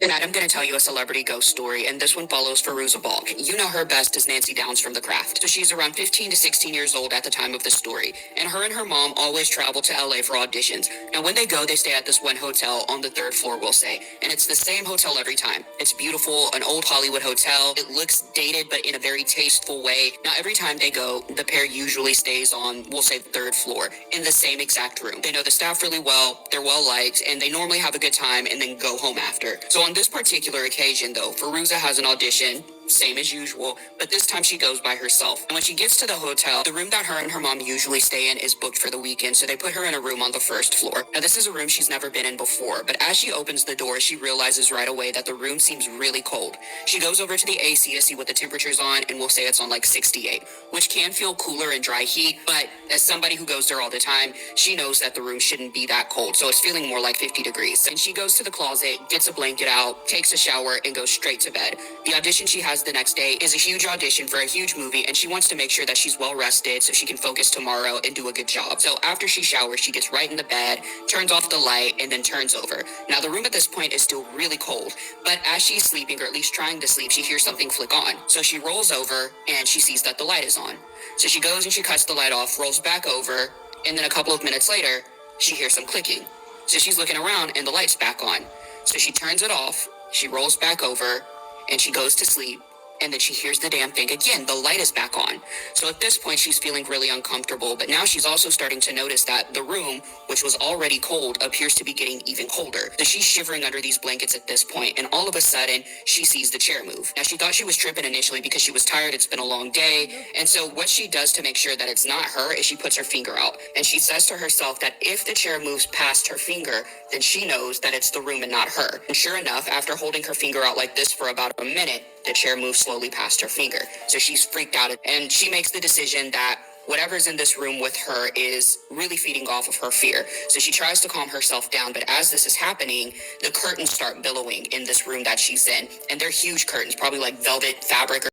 Tonight, I'm going to tell you a celebrity ghost story, and this one follows Fairuza Balk. You know her best as Nancy Downs from The Craft. So she's around 15 to 16 years old at the time of the story, and her mom always travel to LA for auditions. Now, when they go, they stay at this one hotel on the third floor, we'll say, and it's the same hotel every time. It's beautiful, an old Hollywood hotel. It looks dated, but in a very tasteful way. Now, every time they go, the pair usually stays on, we'll say, the third floor, in the same exact room. They know the staff really well, they're well liked, and they normally have a good time and then go home after. So on this particular occasion, though, Fairuza has an audition, same as usual, but this time she goes by herself. And when she gets to the hotel, the room that her and her mom usually stay in is booked for the weekend, so they put her in a room on the first floor. Now, this is a room she's never been in before, but as she opens the door, she realizes right away that the room seems really cold. She goes over to the AC to see what the temperature's on, and we'll say it's on like 68, which can feel cooler in dry heat, but as somebody who goes there all the time, she knows that the room shouldn't be that cold, so it's feeling more like 50 degrees. And she goes to the closet, gets a blanket out, takes a shower, and goes straight to bed. The audition she has the next day is a huge audition for a huge movie, and she wants to make sure that she's well rested so she can focus tomorrow and do a good job. So after she showers, she gets right in the bed, turns off the light, and then turns over. Now, the room at this point is still really cold, but as she's sleeping, or at least trying to sleep, she hears something flick on. So she rolls over, and she sees that the light is on. So she goes and she cuts the light off, rolls back over, and then a couple of minutes later, she hears some clicking. So she's looking around, and the light's back on. So she turns it off, she rolls back over, and she goes to sleep, and then she hears the damn thing again. The light is back on. So at this point, she's feeling really uncomfortable, but now she's also starting to notice that the room, which was already cold, appears to be getting even colder. So she's shivering under these blankets at this point, and all of a sudden, she sees the chair move. Now, she thought she was tripping initially because she was tired. It's been a long day, and so what she does to make sure that it's not her is she puts her finger out, and she says to herself that if the chair moves past her finger, then she knows that it's the room and not her. And sure enough, after holding her finger out like this for about a minute, the chair moves slowly past her finger. So she's freaked out, and she makes the decision that whatever's in this room with her is really feeding off of her fear. So she tries to calm herself down, but as this is happening, the curtains start billowing in this room that she's in. And they're huge curtains, probably like velvet fabric